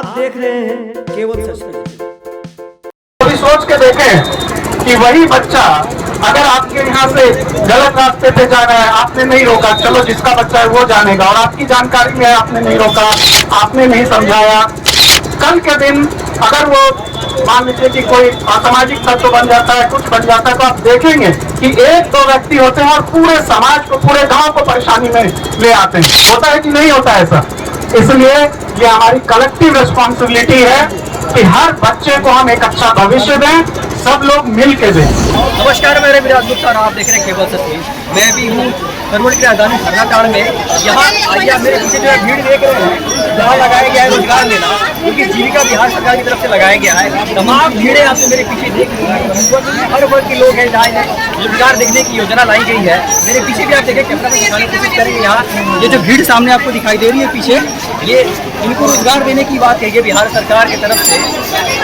आप देख रहे हैं केवल सच। थोड़ी सोच के देखें कि वही बच्चा अगर आपके यहाँ से गलत रास्ते पे जा रहा है, आपने नहीं रोका, चलो जिसका बच्चा है वो जानेगा, और आपकी जानकारी में आपने नहीं रोका, आपने नहीं समझाया, कल के दिन अगर वो मान लीजिए कि कोई असामाजिक तत्व बन जाता है, कुछ बन जाता है, तो आप देखेंगे कि एक दो व्यक्ति होते हैं और पूरे समाज को, पूरे गांव को परेशानी में ले आते हैं। होता है कि नहीं होता है ऐसा? इसलिए ये हमारी कलेक्टिव रिस्पॉन्सिबिलिटी है कि हर बच्चे को हम एक अच्छा भविष्य दें, सब लोग मिल के दें। नमस्कार, मेरे विराज गुप्ता और आप देख रहे हैं केवल सच। मैं भी हूँ करवट की राजधानी धरनाटाड़ में। यहाँ आइए, मेरे पीछे जो है भीड़ देख रहे हैं, जहाँ लगाया गया है रोजगार मेला, क्योंकि जीविका बिहार सरकार की तरफ से लगाया गया है। तमाम भीड़ें आपसे मेरे पीछे देख रही हैं, हर वर्ग के लोग हैं जहाँ रोजगार देखने की योजना लाई गई है। मेरे पीछे भी आप देखें, कैमरा में दिखाने की कोशिश करेंगे। यहाँ ये जो भीड़ सामने आपको दिखाई दे रही है पीछे, ये इनको रोजगार देने की बात कही है बिहार सरकार की तरफ से।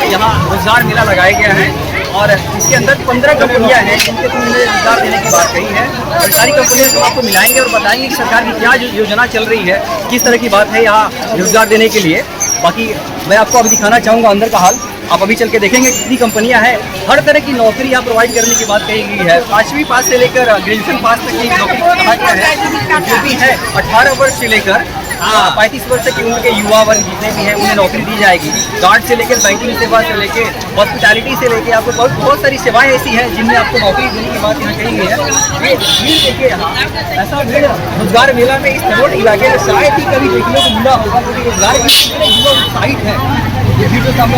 यहाँ रोजगार मेला लगाया गया है और इसके अंदर 15 कंपनियां हैं जिनके तुमने रोजगार देने की बात कही है। और सारी कंपनियों को आपको मिलाएंगे और बताएंगे कि सरकार की क्या योजना चल रही है, किस तरह की बात है यहाँ रोजगार देने के लिए। बाकी मैं आपको अभी दिखाना चाहूँगा अंदर का हाल। आप अभी चल के देखेंगे कितनी कंपनियां हैं। हर तरह की नौकरी यहाँ प्रोवाइड करने की बात कही गई है। 5वीं पास से लेकर ग्रेजुएशन पास तक की नौकरी कहा गया है, जो भी है 18 वर्ष से लेकर 35 वर्ष की उम्र के युवा वर्ग जितने भी हैं उन्हें नौकरी दी जाएगी। गार्ड से लेकर बैंकिंग सेवा से लेकर हॉस्पिटैलिटी से लेकर आपको बहुत सारी सेवाएं ऐसी हैं जिनमें आपको नौकरी देने की बात यहाँ कही गई है। ये भीड़ देखिए, यहाँ ऐसा भीड़ रोजगार मेला में इस करोड़ इलाके में शायद ही कभी देखने को मिला होगा, क्योंकि रोजगार के कितने युवा उत्साहित है। ये वीडियो सामने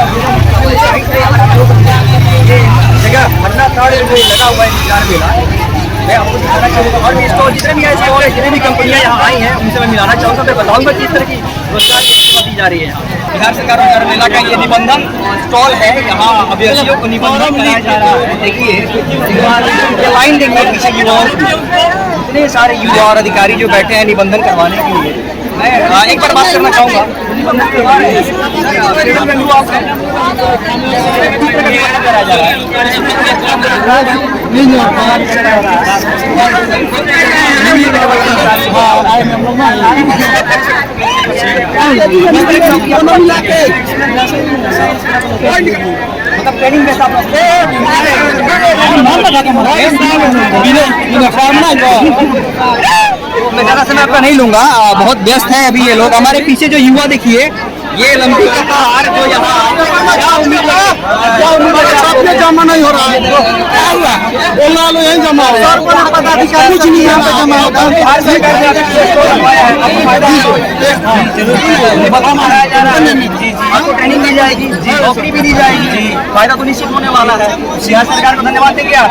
ये जगह धरनाटाड़ में लगा हुआ है रोजगार मेला। मैं आपको दिखाना चाहूँगा और भी स्टॉल, जितने भी स्टॉल है, जितनी भी कंपनियां यहाँ आई हैं उनसे मैं मिलाना चाहूँगा। मैं बताऊँगा किस तरह की रोजगार की सेवा दी जा रही है यहाँ। बिहार सरकार रोजगार मेला का ये निबंधन स्टॉल है। यहाँ अभ्यर्थियों को निबंधन कराया जा रहा है। देखिए ये लाइन देखिए पीछे युवाओं, इतने सारे युवा और अधिकारी जो बैठे हैं निबंधन करवाने के लिए। मैं एक बार बात करना चाहूँगा, निबंधन करवा रहे हैं कराया जा रहा है। मतलब ट्रेनिंग के साथ मैं ज़्यादा समय आपका नहीं लूंगा, बहुत व्यस्त है अभी ये लोग। हमारे पीछे जो युवा देखिए, ये लंबी कतार जो यहाँ जमा नहीं हो रहा है, क्या हुआ? बोलना लो यही जमा हो रहा है, पदाधिकारी कुछ नहीं यहाँ पे जमा होता है। आपको ट्रेनिंग दी जाएगी, नौकरी भी दी जाएगी, फायदा तो निश्चित होने वाला है। बिहार सरकार को धन्यवाद देंगे आप।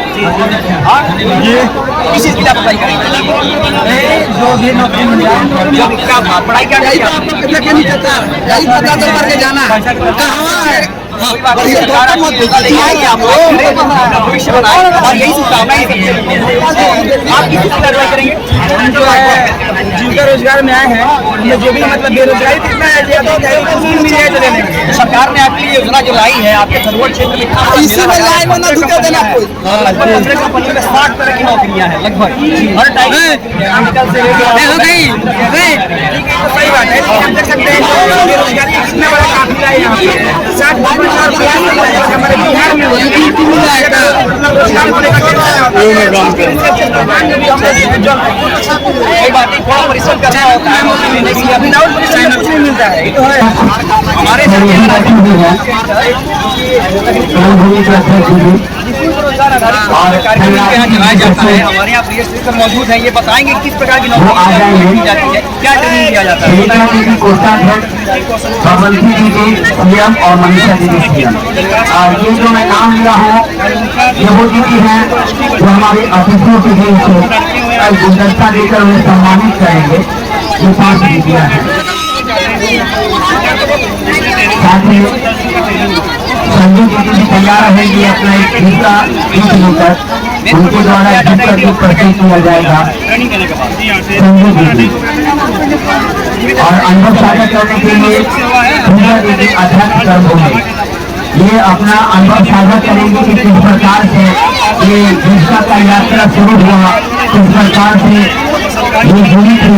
किस चीज़ की आप अप्लाई करेंगे? जो भी नौकरी मिल जाए, पढ़ाई क्या यही तो आपको लेके नहीं देता, यही पता तो करके जाना कहाँ है। भविष्य बनाए और यही शुभकामनाएं दी है। आप किस चीज़ की कार्रवाई करेंगे? हम जो है जीविका रोजगार में आए हैं, हमें जो भी मतलब बेरोजगारी कितना है मिल जाए चले नहीं। तो सरकार ने आपके लिए योजना जो लाई है आपके खरगोट क्षेत्र में, इसी में लाइन में ना ढुका देना कोई। 15 कंपनियों में 60 तरह की नौकरियां हैं लगभग, हर टाइप मेडिकल से तो सही बात है, लेकिन हम देख सकते हैं बेरोजगारी का कितना बड़ा काफिला है यहाँ पे। 60 हमारे बिहार में कई बात थोड़ा परिश्रम करना होता है, विदाउट परिश्रम कुछ नहीं मिलता है। तो है हमारे रोजगार आधारित कार्यक्रम यहाँ चलाया जाता है। हमारे यहाँ प्रिय स्पीकर मौजूद हैं, ये बताएंगे किस प्रकार की नौकरी दी जाती है, क्या ट्रेनिंग दिया जाता है। सीएम और मनीषा दीदी सीएम, ये जो मैं नाम लिया हूँ ये वो दीदी हैं जो हमारे अतिथियों के बीच गुलदस्ता देकर उन्हें सम्मानित करेंगे। ये 5 दीदियाँ हैं। साथ ही संजू दीदी भी तैयार रहेंगी अपना एक दूसरा गीत लेकर, उनके द्वारा गीत का गीत प्रस्तुत किया जाएगा। संजू दीदी और अनुभव साझा करने के लिए पूजा दीदी अध्यक्ष कर होंगे। ये अपना अनुभव साझा करेंगे कि किस प्रकार से ये जीविका का यात्रा शुरू हुआ, किस प्रकार से ये जुड़ी थी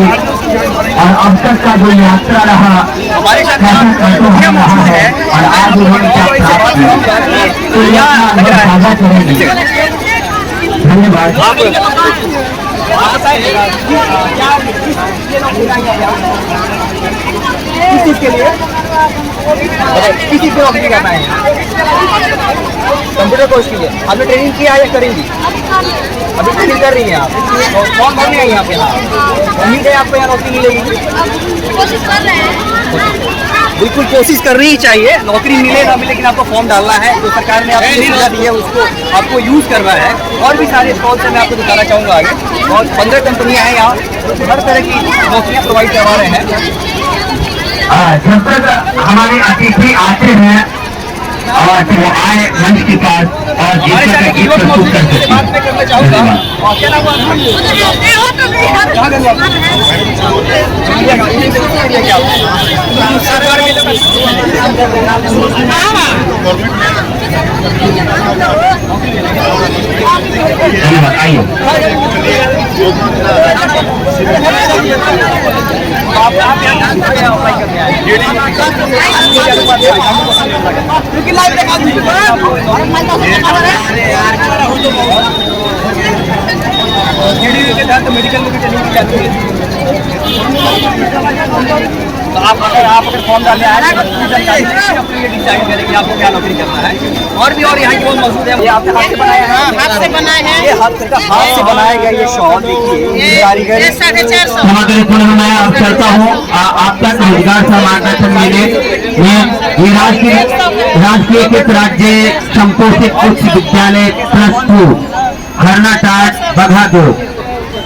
और अब तक का जो यात्रा रहा हमारे साथ कैसा कंट्रोल हो रहा है और आज उन्होंने क्या प्राप्त किया तो यह अपना अनुभव साझा करेंगे। धन्यवाद। किस चीज के लिए किस चीज की नौकरी करना है? कंप्यूटर कोर्स के लिए आपने ट्रेनिंग किया या करेंगी? अभी ट्रेनिंग कर रही हैं आप, तो फॉर्म भरने आई हैं आप यहाँ? उम्मीद है आपको यहाँ नौकरी मिलेगी? कोशिश कर रहे हैं। बिल्कुल कोशिश करनी ही चाहिए, नौकरी मिले ना मिले लेकिन आपको फॉर्म डालना है। जो सरकार ने आपको सुविधा दी है उसको आपको यूज़ करना है। और भी सारे स्टॉल से मैं आपको दिखाना चाहूँगा आगे। और 15 कंपनियाँ हैं यहाँ जो हर तरह की नौकरियाँ प्रोवाइड करवा रहे हैं। जब तक हमारे अतिथि आते हैं और वो आए मंच के पास और हमारे जीवन साथ का एक गीत युवक प्रस्तुत मौजूद कर है, सकते बात मैं करना चाहूँगा। और क्या नाम हुआ आपका? कहाँ गए आप? धन्यवाद। आइए आप यहाँ अप्लाई करने आए क्योंकि लाइव लगा दीजिए। जीडीयू के तहत मेडिकल में भी ट्रेनिंग की जाती है। तो आप अगर फॉर्म डालने आए तो जानकारी अपने लिए डिसाइड करें कि आपको क्या नौकरी करना है। और भी और यहाँ की बहुत मौजूद है। ये आपने हाथ से बनाया है? हाथ से बनाए हैं। ये हाथ से बनाया गया ये शॉल देखिए कारीगरी 450। समाधान पूर्ण मैं अब चलता हूँ आप तक रोजगार मार्गदर्शन मेले में ये राष्ट्रीय राज्य संपोषित उच्च विद्यालय +2 हरनाटाट बघादुर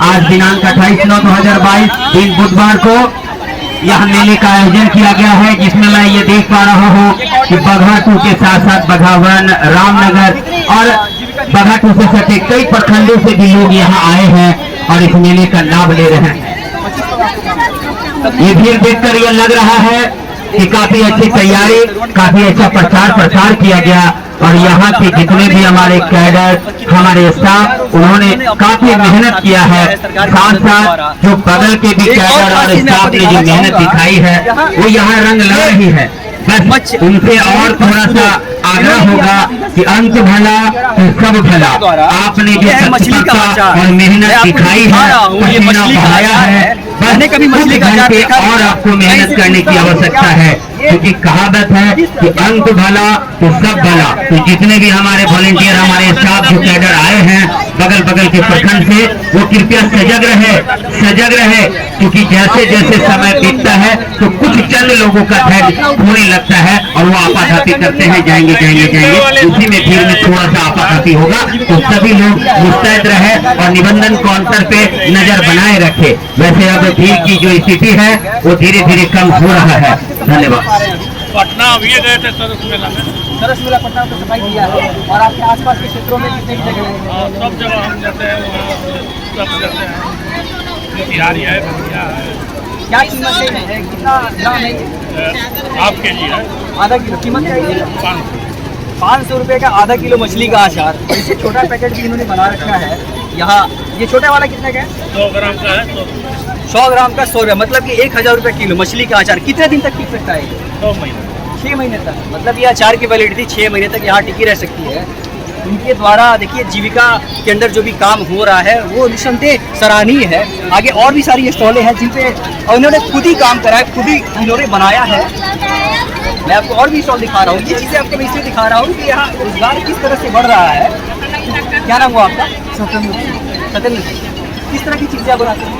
आज दिनांक 28/9/2022 दिन बुधवार को यह मेले का आयोजन किया गया है, जिसमें मैं ये देख पा रहा हूँ कि बघाटू के साथ साथ बघावन, रामनगर और बघाटू से सटे कई प्रखंडों से भी लोग यहाँ आए हैं और इस मेले का लाभ ले रहे हैं। ये भीड़ देखकर यह लग रहा है कि काफी अच्छी तैयारी, काफी अच्छा प्रचार प्रसार किया गया और यहाँ के जितने भी हमारे कैडर, हमारे स्टाफ, उन्होंने काफी मेहनत किया है। साथ साथ जो बगल के भी कैडर और स्टाफ ने जो मेहनत दिखाई है वो यहाँ रंग ला रही है। बस उनसे और थोड़ा सा आग्रह होगा कि अंत भला तो सब भला। आपने जो सतर्कता और मेहनत दिखाई है, पसीना बहाया है, बस कुछ घंटे और आपको मेहनत करने की आवश्यकता है, क्योंकि कहावत है कि अंत भला तो सब भला। तो जितने भी हमारे वॉलेंटियर, हमारे स्टाफ जो कैडर आए हैं बगल बगल के प्रखंड से, वो कृपया सजग रहे, क्योंकि जैसे जैसे समय बीतता है तो कुछ चंद लोगों का धैर्य होने लगता है और वो आपाधापी करते हैं, जाएंगे। उसी में भीड़ में थोड़ा सा आपाधापी होगा। तो सभी लोग मुस्तैद रहे और निबंधन काउंटर पे नजर बनाए रखे। वैसे अब भीड़ की जो स्थिति है वो धीरे धीरे कम हो रहा है। धन्यवाद। पटना अभी गए थे सरस मेला में। सरस मेला पटना को सफाई किया है और आपके आसपास के क्षेत्रों में कितने जगह है? सब जगह हम जाते हैं, वहाँ सब करते हैं। बिहारी है, भैया है। क्या कीमत है? कितना ग्राम है? हाफ के जी है, आधा किलो कीमत क्या है? 500 रुपये का आधा किलो मछली का अचार। इससे छोटा पैकेट भी इन्होंने बना रखा है यहाँ। ये छोटा वाला कितने का है? 100 ग्राम का है। 100 ग्राम का 100 रुपये, मतलब कि 1000 रुपये किलो मछली का अचार। कितने दिन तक टिक सकता है? 2 महीने। 6 महीने तक, मतलब ये अचार की वैलिडिटी 6 महीने तक यहाँ टिकी रह सकती है। उनके द्वारा देखिए जीविका के अंदर जो भी काम हो रहा है वो निसंदेह सराहनीय है। आगे और भी सारी स्टॉलें हैं जिन पे उन्होंने खुद ही काम करा है, खुद ही इन्होंने बनाया है। मैं आपको और भी स्टॉल दिखा रहा हूँ। ये चीज़ें आपको मैं इसलिए दिखा रहा हूँ कि यहाँ रोजगार किस तरह से बढ़ रहा है। क्या नाम हुआ आपका? सत्येंद्र। किस तरह की चीज़ें आप बनाते हैं?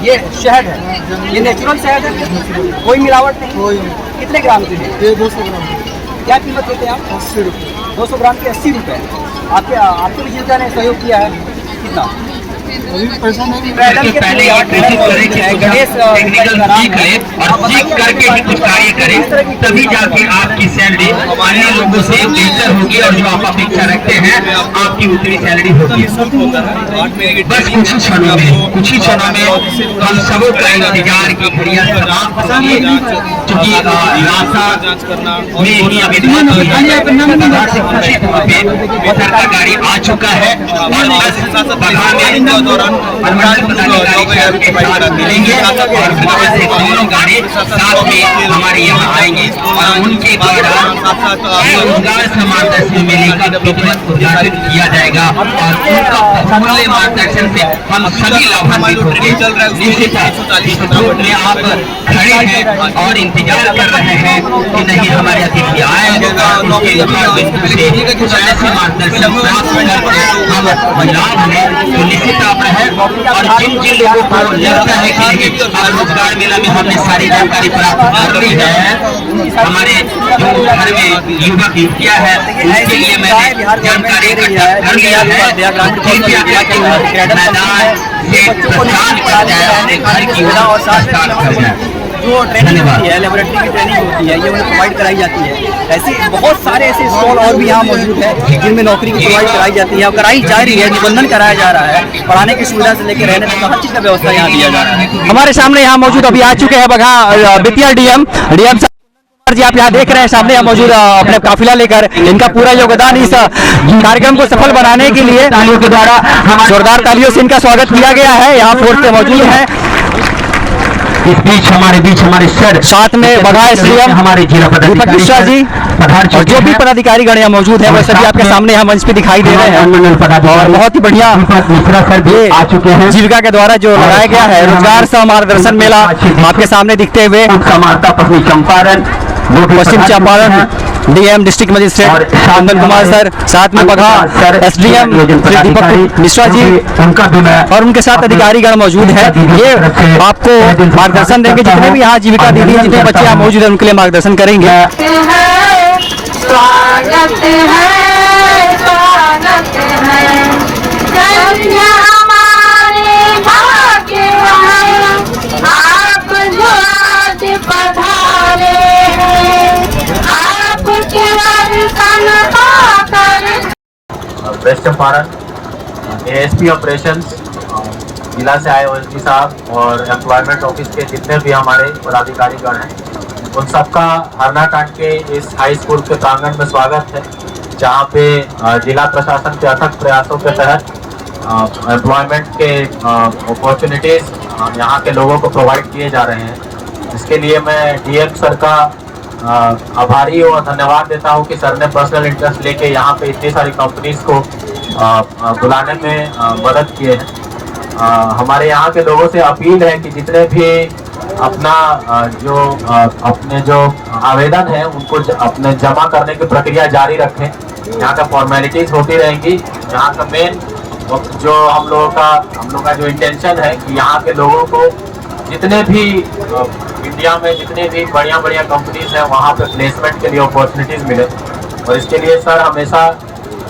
ये शहद है, ये नेचुरल शहद है, कोई मिलावट नहीं। कितने ग्राम के हैं? 200 ग्राम। क्या कीमत देते हैं आप? 80 रुपये। 200 ग्राम के 80 रुपये। आपके भी जिनका ने सहयोग किया है कितना? अभी पैसा नहीं पहले पहले ये कोशिश करें कि गणेश टेक्निकल सीख ले और सीख करके ही कुछ कार्य करें, तभी जाके आपकी सैलरी अन्य लोगों से बेहतर होगी और जो आप अपेक्षा रखते हैं आपकी उतनी सैलरी होगी। बस कुछ ही क्षणों में हम सबों का इंतजार की घड़ियां समाप्त होगी, क्योंकि नासा में ही अभी घोषित रूप में का गाड़ी आ चुका है और बस बघा में दौरान मिलेंगे और से दोनों गाड़ी साथ में हमारे यहाँ आएंगे और उनके द्वारा रोजगार मार्गदर्शन मेले का तुरंत उद्घाटन किया जाएगा और उनका मूल्य मार्गदर्शन से हम सभी लाभान्वित होंगे। निश्चित आप खड़े हैं और इंतजार कर रहे हैं कि नहीं हमारे अतिथि आए मार्गदर्शन हम लाभ है तो निश्चित आप है। और जिन जिन लोगों को लगता है कि रोजगार मेला में हमने सारी जानकारी प्राप्त कर ली है, हमारे जो घर में युवक युवतियाँ है उसके लिए मैंने जानकारी इकट्ठा कर लिया है। मैदान से प्रस्थान कर जाए अपने घर की ओर प्रस्थान कर जाए। जो ट्रेनिंग होती है, लेबोरेटरी की ट्रेनिंग होती है, ये उन्हें प्रोवाइड कराई जाती है। ऐसे बहुत सारे ऐसे स्टॉल और भी यहाँ मौजूद है जिनमें नौकरी की प्रोवाइड कराई जाती है और कराई जा रही है। निबंधन कराया जा रहा है, पढ़ाने की सुविधा से लेकर रहने तक हर चीज़ का व्यवस्था यहाँ दिया जा रहा है। हमारे सामने यहाँ मौजूद अभी आ चुके हैं बघा बीपीआर डीएम जी, आप यहाँ देख रहे हैं सामने यहाँ मौजूद अपने काफिला लेकर। इनका पूरा योगदान इस कार्यक्रम को सफल बनाने के लिए तालियों के द्वारा जोरदार तालियों से इनका स्वागत किया गया है। यहाँ फोर्स पे मौजूद है। इस बीच हमारे सर साथ में बघा एसडीएम हमारे जिला दीपक मिश्रा जी और जो भी पदाधिकारी गण यहाँ मौजूद है वो सभी आपके सामने यहाँ मंच पे दिखाई दे रहे हैं। और बहुत ही बढ़िया मिश्रा सर भी आ चुके हैं। जीविका के द्वारा जो लगाया गया है रोजगार सह मार्गदर्शन मेला आपके सामने दिखते हुए समानता पश्चिम चंपारण पश्चिम Champaran DM district magistrate Chandan Kumar sir, साथ में बघा एसडीएम दीपक मिश्रा जी उनका भी मैं और उनके साथ अधिकारीगण मौजूद है। ये आपको मार्गदर्शन देंगे। जितने भी यहाँ जीविका दीदी जितने बच्चे यहाँ मौजूद है उनके लिए मार्गदर्शन करेंगे। स्वागत है, स्वागत है, कन्या हमारे भाग्य हैं, आप जो आज पधारे हैं, आपके दर्शन पाकर। वेस्ट चंपारण एएसपी ऑपरेशंस जिला से आए ओएसडी साहब और एम्प्लॉयमेंट ऑफिस के जितने भी हमारे पदाधिकारीगण हैं उन सबका हरनाकांड के इस हाई स्कूल के प्रांगण में स्वागत है, जहां पे जिला प्रशासन के अथक प्रयासों के तहत एम्प्लॉयमेंट के अपॉर्चुनिटीज यहाँ के लोगों को प्रोवाइड किए जा रहे हैं। इसके लिए मैं डीएम सर का आभारी और धन्यवाद देता हूँ कि सर ने पर्सनल इंटरेस्ट लेके यहाँ पे इतनी सारी कंपनीज को बुलाने में मदद किए हैं। हमारे यहाँ के लोगों से अपील है कि जितने भी अपने जो आवेदन है उनको अपने जमा करने की प्रक्रिया जारी रखें। यहाँ का फॉर्मेलिटीज होती रहेंगी। यहाँ का मेन जो हम लोगों का जो इंटेंशन है कि यहाँ के लोगों को जितने भी इंडिया में जितने भी बढ़िया बढ़िया कंपनीज हैं वहाँ पे प्लेसमेंट के लिए अपॉर्चुनिटीज मिले। और इसके लिए सर हमेशा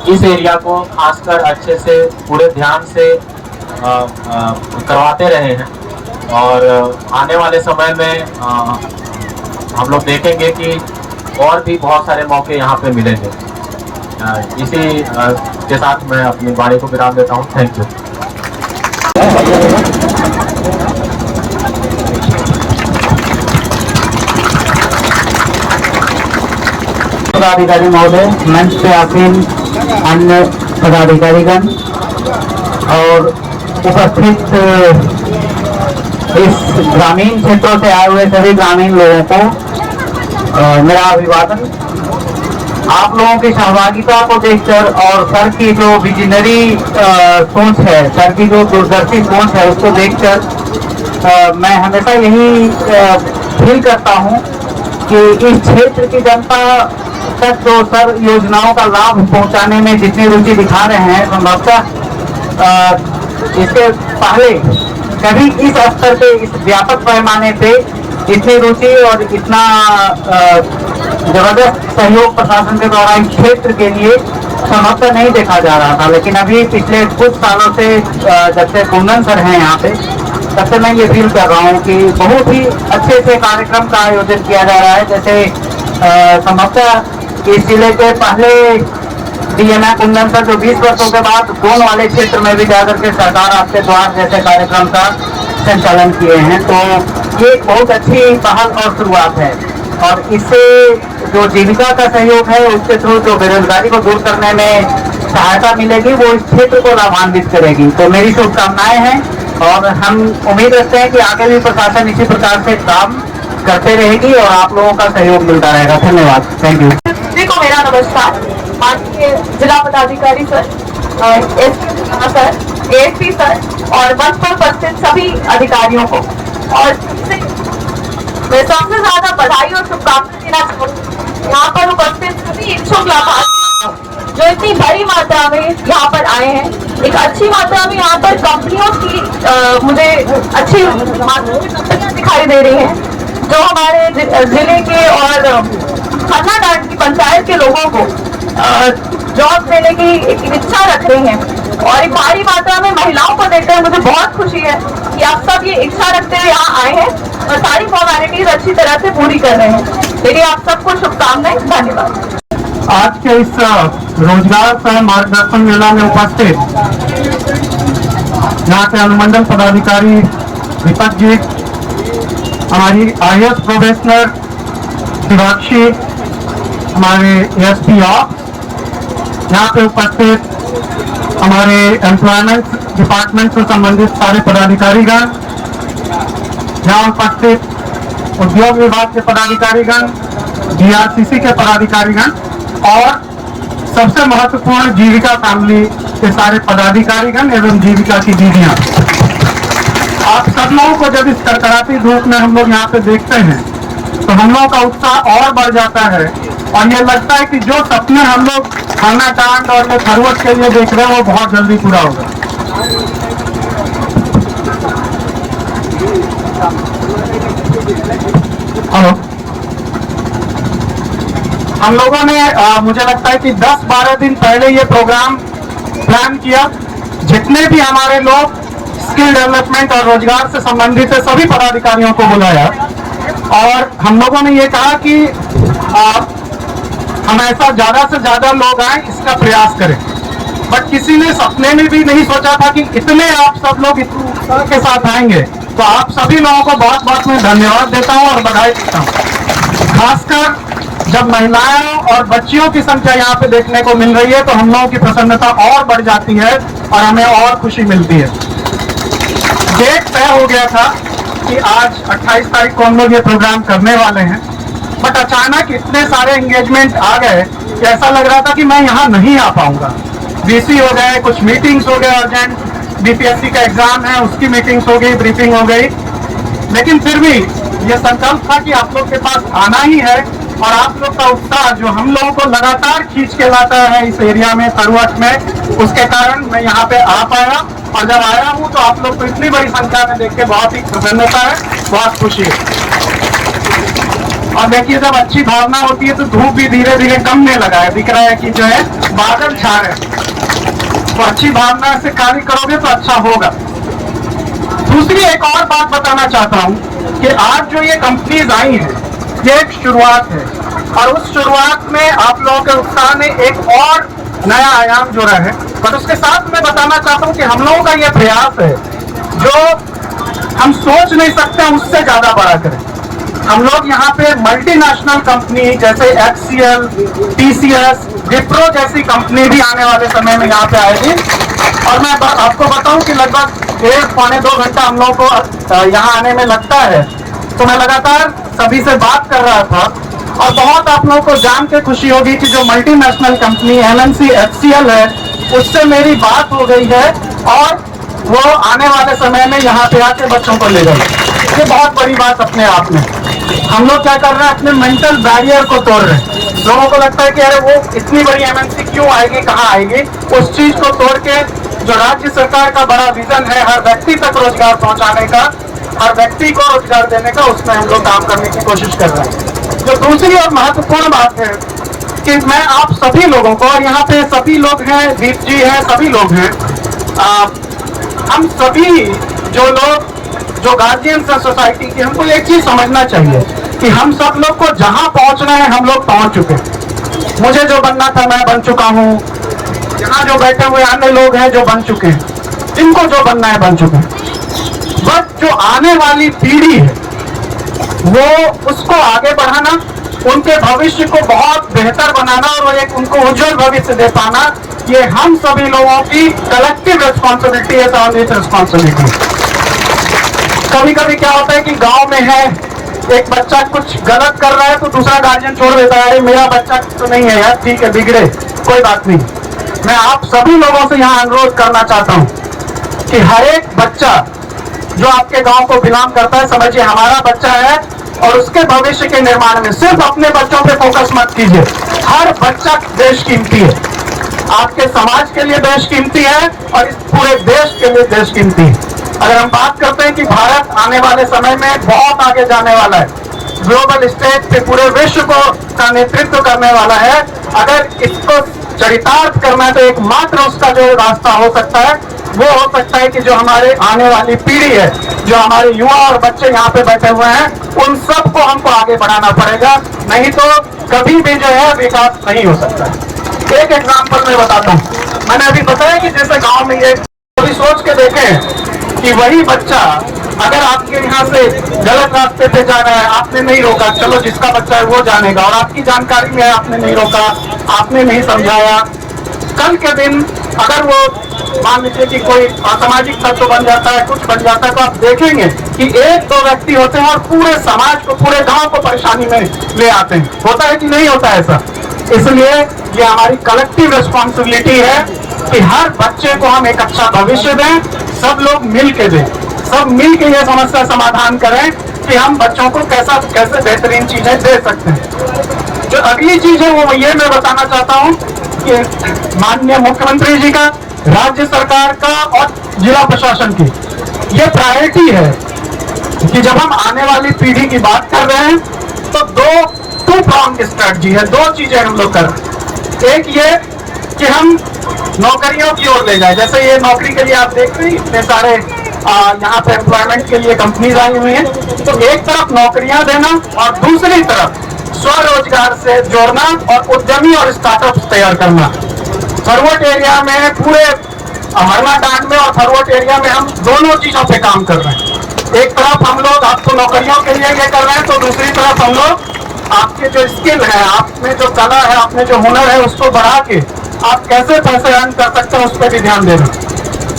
इस एरिया को खासकर अच्छे से पूरे ध्यान से करवाते रहे हैं। और आने वाले समय में हम लोग देखेंगे कि और भी बहुत सारे मौके यहाँ पे मिलेंगे। इसी के साथ मैं अपनी वाणी को विराम देता हूँ। Thank you. पदाधिकारी महोदय, मंच पे आसीन अन्य पदाधिकारीगण और उपस्थित इस ग्रामीण क्षेत्रों से आए हुए सभी ग्रामीण लोगों को मेरा अभिवादन। आप लोगों की सहभागिता को देखकर और सर की जो विजनरी सोच है, सर की जो दूरदर्शी सोच है उसको देखकर मैं हमेशा यही फील करता हूँ कि इस क्षेत्र की जनता तक जो सर योजनाओं का लाभ पहुंचाने में जितनी रुचि दिखा रहे हैं, संभवतः इसके पहले कभी इस स्तर पे, इस व्यापक पैमाने पे इतनी रुचि और इतना जबरदस्त सहयोग प्रशासन के द्वारा इस क्षेत्र के लिए संभवतः नहीं देखा जा रहा था। लेकिन अभी पिछले कुछ सालों से जब से कुंदन सर हैं यहाँ पे, तब से मैं ये फील कर रहा हूँ कि बहुत ही अच्छे से कार्यक्रम का आयोजन किया जा रहा है। जैसे संभवतः इस जिले के पहले डीएम कुंदन सर जो 20 वर्षों के बाद गोंद वाले क्षेत्र में भी जाकर के सरकार आपके द्वार जैसे कार्यक्रम का संचालन किए हैं। तो ये एक बहुत अच्छी पहल और शुरुआत है। और इससे जो जीविका का सहयोग है उसके थ्रू जो बेरोजगारी को दूर करने में सहायता मिलेगी वो इस क्षेत्र को लाभान्वित करेगी। तो मेरी शुभकामनाएं हैं और हम उम्मीद रखते हैं कि आगे भी प्रशासन इसी प्रकार से काम करते रहेगी और आप लोगों का सहयोग मिलता रहेगा। धन्यवाद। Thank you. को मेरा नमस्कार। माननीय जिला पदाधिकारी sir, SP sir, ASP sir और मंच पर उपस्थित सभी अधिकारियों को, और मैं सबसे ज्यादा बधाई और शुभकामनाएं देना चाहूँगी यहाँ पर उपस्थित सभी इच्छुक लाभार्थी जो इतनी बड़ी मात्रा में यहाँ पर आए हैं। एक अच्छी मात्रा में यहाँ पर कंपनियों की मुझे अच्छी मात्रा दिखाई दे रही है जो हमारे जिले के और खन्नाडांड की पंचायत के लोगों को जॉब देने की एक इच्छा रख रही हैं। और एक भारी मात्रा में महिलाओं को देखकर मुझे बहुत खुशी है कि आप सब ये इच्छा रखते हुए यहाँ आए हैं और सारी फॉर्मेलिटीज अच्छी तरह से पूरी कर रहे हैं। मेरी आप सबको शुभकामनाएं। धन्यवाद। आज के इस रोजगार सह मार्गदर्शन मेला में उपस्थित यहाँ के अनुमंडल पदाधिकारी दीपक जी, हमारी IAS प्रोबेशनर शिवाक्षी, हमारे एसपी ऑफ, यहाँ पे उपस्थित हमारे एम्प्लॉयमेंट डिपार्टमेंट से संबंधित सारे पदाधिकारीगण, यहाँ उपस्थित उद्योग विभाग के पदाधिकारीगण, DRCC के पदाधिकारीगण और सबसे महत्वपूर्ण जीविका फैमिली के सारे पदाधिकारीगण एवं जीविका की दीदियां, आप सब लोगों को जब इस कड़कड़ाती धूप में हम लोग यहाँ पे देखते हैं तो हम लोगों का उत्साह और बढ़ जाता है और ये लगता है कि जो सपने हम लोग खन्नाडांड और ये खरवट के लिए देख रहे हैं वो बहुत जल्दी पूरा होगा। हेलो, हम लोगों ने मुझे लगता है कि 10-12 दिन पहले ये प्रोग्राम प्लान किया। जितने भी हमारे लोग स्किल डेवलपमेंट और रोजगार से संबंधित है सभी पदाधिकारियों को बुलाया और हम लोगों ने ये कहा कि हम ऐसा ज्यादा से ज्यादा लोग आए इसका प्रयास करें। बट किसी ने सपने में भी नहीं सोचा था कि इतने आप सब लोग इतने उत्साह के साथ आएंगे। तो आप सभी लोगों को बहुत बहुत मैं धन्यवाद देता हूँ और बधाई देता हूँ। खासकर जब महिलाओं और बच्चियों की संख्या यहाँ पे देखने को मिल रही है तो हम लोगों की प्रसन्नता और बढ़ जाती है और हमें और खुशी मिलती है। डेट तय हो गया था कि आज 28 तारीख को हम लोग ये प्रोग्राम करने वाले हैं, बट अचानक इतने सारे एंगेजमेंट आ गए कि ऐसा लग रहा था कि मैं यहाँ नहीं आ पाऊंगा। VC हो गए, कुछ मीटिंग्स हो गए, अर्जेंट BPSC का एग्जाम है उसकी मीटिंग्स हो गई, ब्रीफिंग हो गई, लेकिन फिर भी ये संकल्प था कि आप लोग के पास आना ही है और आप लोग का उत्साह जो हम लोगों को लगातार खींच के लाता है इस एरिया में, खरवट में, उसके कारण मैं यहाँ पे आ पाया और जब आया हूँ तो आप लोग को इतनी बड़ी संख्या में देख के बहुत ही प्रसन्नता है, बहुत खुशी है। और देखिए जब अच्छी भावना होती है तो धूप भी धीरे धीरे कमने लगा है, दिख रहा है कि जो है बादल छा रहे हैं। तो अच्छी भावना से कार्य करोगे तो अच्छा होगा। दूसरी एक और बात बताना चाहता हूँ कि आज जो ये कंपनीज आई हैं ये एक शुरुआत है और उस शुरुआत में आप लोगों के उत्साह ने एक और नया आयाम जोड़ा है। पर उसके साथ मैं बताना चाहता हूँ कि हम लोगों का ये प्रयास है जो हम सोच नहीं सकते उससे ज्यादा बड़ा करें। हम लोग यहाँ पे मल्टीनेशनल कंपनी जैसे HCL, TCS, विप्रो जैसी कंपनी भी आने वाले समय में यहाँ पे आएगी और मैं आपको बताऊं कि लगभग 1.5-2 घंटा हम लोगों को यहाँ आने में लगता है। तो मैं लगातार सभी से बात कर रहा था और बहुत आप लोगों को जान के खुशी होगी कि जो मल्टीनेशनल कंपनी MNC HCL है उससे मेरी बात हो गई है और वो आने वाले समय में यहाँ पे आके बच्चों को ले जाएगी। ये बहुत बड़ी बात अपने आप में। हम लोग क्या कर रहे हैं, अपने मेंटल बैरियर को तोड़ रहे हैं। लोगों को लगता है कि अरे वो इतनी बड़ी MNC क्यों आएगी, कहाँ आएगी, उस चीज को तोड़ के जो राज्य सरकार का बड़ा विजन है हर व्यक्ति तक रोजगार पहुंचाने का, हर व्यक्ति को रोजगार देने का, उसमें हम लोग काम करने की कोशिश कर रहे हैं। जो दूसरी और महत्वपूर्ण बात है कि मैं आप सभी लोगों को, और यहाँ पे सभी लोग हैं, दीप जी हैं, सभी लोग हैं, हम सभी जो लोग जो गार्जियंस हैं सोसाइटी की, हमको एक चीज समझना चाहिए कि हम सब लोग को जहां पहुंचना है हम लोग पहुंच चुके। मुझे जो बनना था मैं बन चुका हूं, यहाँ जो बैठे हुए अन्य लोग हैं जो बन चुके हैं, इनको जो बनना है बन चुके हैं। बट जो आने वाली पीढ़ी है वो उसको आगे बढ़ाना, उनके भविष्य को बहुत बेहतर बनाना और एक उनको उज्जवल भविष्य दे पाना, ये हम सभी लोगों की कलेक्टिव रिस्पॉन्सिबिलिटी है, सामूहिक रिस्पॉन्सिबिलिटी। कभी कभी क्या होता है कि गांव में है एक बच्चा कुछ गलत कर रहा है तो दूसरा गार्जियन छोड़ देता है, अरे मेरा बच्चा तो नहीं है यार, ठीक है बिगड़े कोई बात नहीं। मैं आप सभी लोगों से यहाँ अनुरोध करना चाहता हूँ कि हर एक बच्चा जो आपके गांव को बिलोंग करता है, समझिए हमारा बच्चा है और उसके भविष्य के निर्माण में सिर्फ अपने बच्चों पे फोकस मत कीजिए। हर बच्चा देश कीमती है, आपके समाज के लिए देश कीमती है और इस पूरे देश के लिए देश कीमती है। अगर हम बात करते हैं कि भारत आने वाले समय में बहुत आगे जाने वाला है, ग्लोबल स्टेज पे पूरे विश्व को का नेतृत्व करने वाला है, अगर इसको चरितार्थ करना है तो एकमात्र उसका जो रास्ता हो सकता है वो हो सकता है कि जो हमारे आने वाली पीढ़ी है, जो हमारे युवा और बच्चे यहाँ पे बैठे हुए हैं, उन सबको हमको आगे बढ़ाना पड़ेगा, नहीं तो कभी भी जो है विकास नहीं हो सकता है। एक एग्जाम्पल मैं बताता हूँ, मैंने अभी बताया कि जैसे गांव में ये कभी सोच के देखें कि वही बच्चा अगर आपके यहाँ से गलत रास्ते पे जा रहा है, आपने नहीं रोका, चलो जिसका बच्चा है वो जानेगा, और आपकी जानकारी में है आपने नहीं रोका, आपने नहीं समझाया, कल के दिन अगर वो मान लीजिए कि कोई असामाजिक तत्व बन जाता है, कुछ बन जाता है, तो आप देखेंगे कि एक दो व्यक्ति होते हैं और पूरे समाज को, पूरे गांव को परेशानी में ले आते हैं। होता है कि नहीं होता है ऐसा? इसलिए ये हमारी कलेक्टिव रिस्पॉन्सिबिलिटी है कि हर बच्चे को हम एक अच्छा भविष्य दें, सब लोग मिल के दें, सब मिल के ये समस्या समाधान करें कि हम बच्चों को कैसे बेहतरीन चीजें दे सकते हैं। जो अगली चीज है वो ये मैं बताना चाहता हूँ कि माननीय मुख्यमंत्री जी का, राज्य सरकार का और जिला प्रशासन की ये प्रायोरिटी है कि जब हम आने वाली पीढ़ी की बात कर रहे हैं तो टू प्रॉन्ग स्ट्रेटजी है, दो चीजें हम लोग कर रहे हैं। एक ये कि हम नौकरियों की ओर ले जाए, जैसे ये नौकरी के लिए आप देख रहे हैं इतने सारे यहाँ पे एम्प्लॉयमेंट के लिए कंपनीज आई हुई हैं, तो एक तरफ नौकरियां देना और दूसरी तरफ स्वरोजगार से जोड़ना और उद्यमी और स्टार्टअप्स तैयार करना। फॉरवर्ड एरिया में, पूरे अमरनाथ में और फॉरवर्ड एरिया में हम दोनों चीजों पे काम कर रहे हैं। एक तरफ हम लोग आपको नौकरियों के लिए ये कर रहे हैं, तो दूसरी तरफ हम लोग आपके जो स्किल है, आप में जो कला है, आप में जो हुनर है, उसको बढ़ा के आप कैसे पैसे अर्न कर सकते हैं उस पर भी ध्यान देना।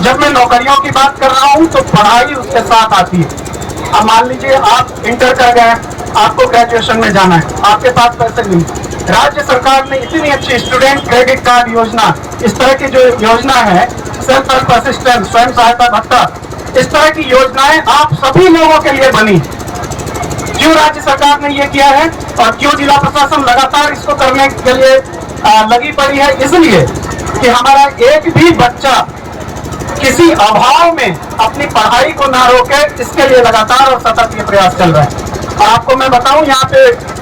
जब मैं नौकरियों की बात कर रहा हूँ तो पढ़ाई उसके साथ आती है। अब मान लीजिए आप इंटर कर गए, आपको ग्रेजुएशन में जाना है, आपके पास पैसे नहीं, राज्य सरकार ने इतनी अच्छी स्टूडेंट क्रेडिट कार्ड योजना, इस तरह की जो योजना है, सेल्फ हेल्प असिस्टेंस, स्वयं सहायता भत्ता, इस तरह की योजनाएं आप सभी लोगों के लिए बनी। क्यों राज्य सरकार ने ये किया है और क्यों जिला प्रशासन लगातार इसको करने के लिए लगी पड़ी है? इसलिए कि हमारा एक भी बच्चा किसी अभाव में अपनी पढ़ाई को ना रोके, इसके लिए लगातार और सतत ये प्रयास चल रहा है। और आपको मैं बताऊं, यहाँ पे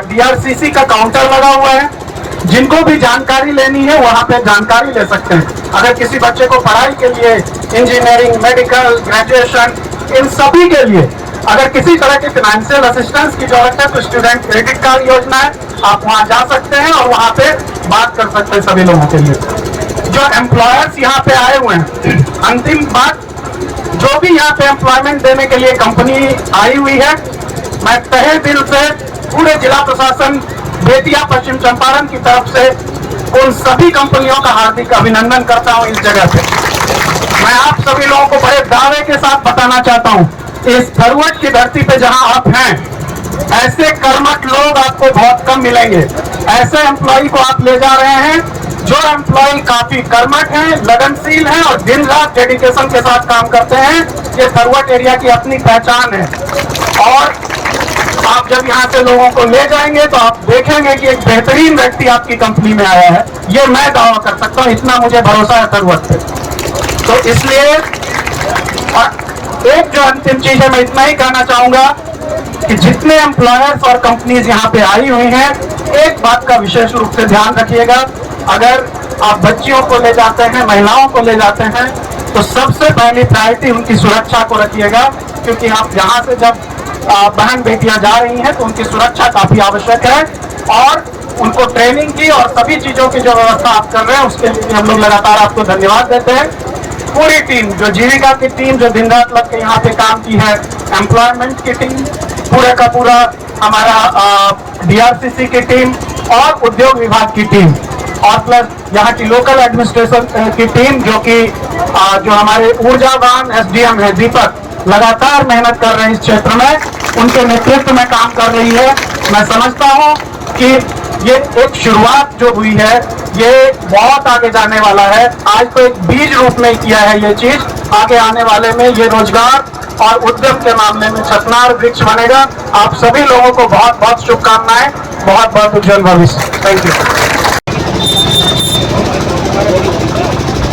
DRCC का काउंटर लगा हुआ है, जिनको भी जानकारी लेनी है वहाँ पे जानकारी ले सकते हैं। अगर किसी बच्चे को पढ़ाई के लिए, इंजीनियरिंग, मेडिकल, ग्रेजुएशन, इन सभी के लिए अगर किसी तरह की फाइनेंशियल असिस्टेंस की जरूरत है तो स्टूडेंट क्रेडिट कार्ड योजना है, आप वहाँ जा सकते हैं और वहाँ पे बात कर सकते हैं सभी लोगों के लिए। जो एम्प्लॉयर्स यहाँ पे आए हुए हैं, अंतिम बात, जो भी यहाँ पे एम्प्लॉयमेंट देने के लिए कंपनी आई हुई है, मैं तहे दिल से पूरे जिला प्रशासन बेतिया पश्चिम चंपारण की तरफ से उन सभी कंपनियों का हार्दिक अभिनंदन करता हूँ। इस जगह पे मैं आप सभी लोगों को बड़े दावे के साथ बताना चाहता हूँ, इस फॉरवर्ड की धरती पे जहाँ आप हैं, ऐसे कर्मठ लोग आपको बहुत कम मिलेंगे। ऐसे एम्प्लॉय को आप ले जा रहे हैं जो एम्प्लॉय काफी कर्मठ हैं, लगनशील हैं और दिन रात डेडिकेशन के साथ काम करते हैं। ये फॉरवर्ड एरिया की अपनी पहचान है। और आप जब यहाँ से लोगों को ले जाएंगे तो आप देखेंगे कि एक बेहतरीन व्यक्ति आपकी कंपनी में आया है। ये मैं दावा कर सकता हूँ, इतना मुझे भरोसा है फॉरवर्ड पे। तो इसलिए एक जो अंतिम चीज है, मैं इतना ही कहना चाहूंगा कि जितने एम्प्लॉयर्स और कंपनीज यहाँ पे आई हुई हैं, एक बात का विशेष रूप से ध्यान रखिएगा। अगर आप बच्चियों को ले जाते हैं, महिलाओं को ले जाते हैं, तो सबसे पहली प्रायोरिटी उनकी सुरक्षा को रखिएगा, क्योंकि आप यहाँ से जब बहन बेटियां जा रही हैं तो उनकी सुरक्षा काफी आवश्यक है। और उनको ट्रेनिंग की और सभी चीजों की जो व्यवस्था आप कर रहे हैं, उसके लिए हम लोग लगातार आपको धन्यवाद देते हैं। पूरी टीम, जो जीविका की टीम जो दिन रात लग के यहाँ पे काम की है, एम्प्लॉयमेंट की टीम, पूरे का पूरा हमारा डीआरसीसी की टीम और उद्योग विभाग की टीम और प्लस यहाँ की लोकल एडमिनिस्ट्रेशन की टीम जो कि जो हमारे ऊर्जावान एसडीएम है दीपक, लगातार मेहनत कर रहे हैं इस क्षेत्र में, उनके नेतृत्व में काम कर रही है। मैं समझता हूँ कि ये एक शुरुआत जो हुई है ये बहुत आगे जाने वाला है। आज तो एक बीज रूप में किया है ये चीज, आगे आने वाले में ये रोजगार और उद्यम के मामले में छतनार वृक्ष बनेगा। आप सभी लोगों को बहुत बहुत शुभकामनाएं, बहुत बहुत उज्जवल भविष्य। Thank you.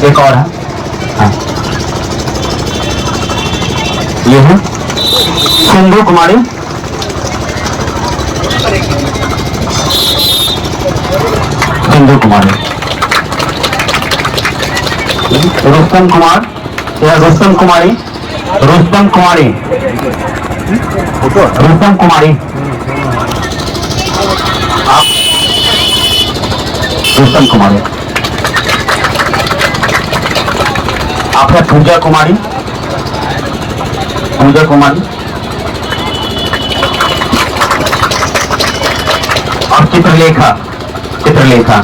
एक और है, हाँ। ये है सिंधु कुमारी, सिंधु कुमारी, रुस्तम कुमार या रुस्तम कुमारी, रुस्तम कुमारी, रुस्तम कुमारी, आप रुस्तम कुमारी, आप है पूजा कुमारी, पूजा कुमारी और चित्रलेखा, चित्रलेखा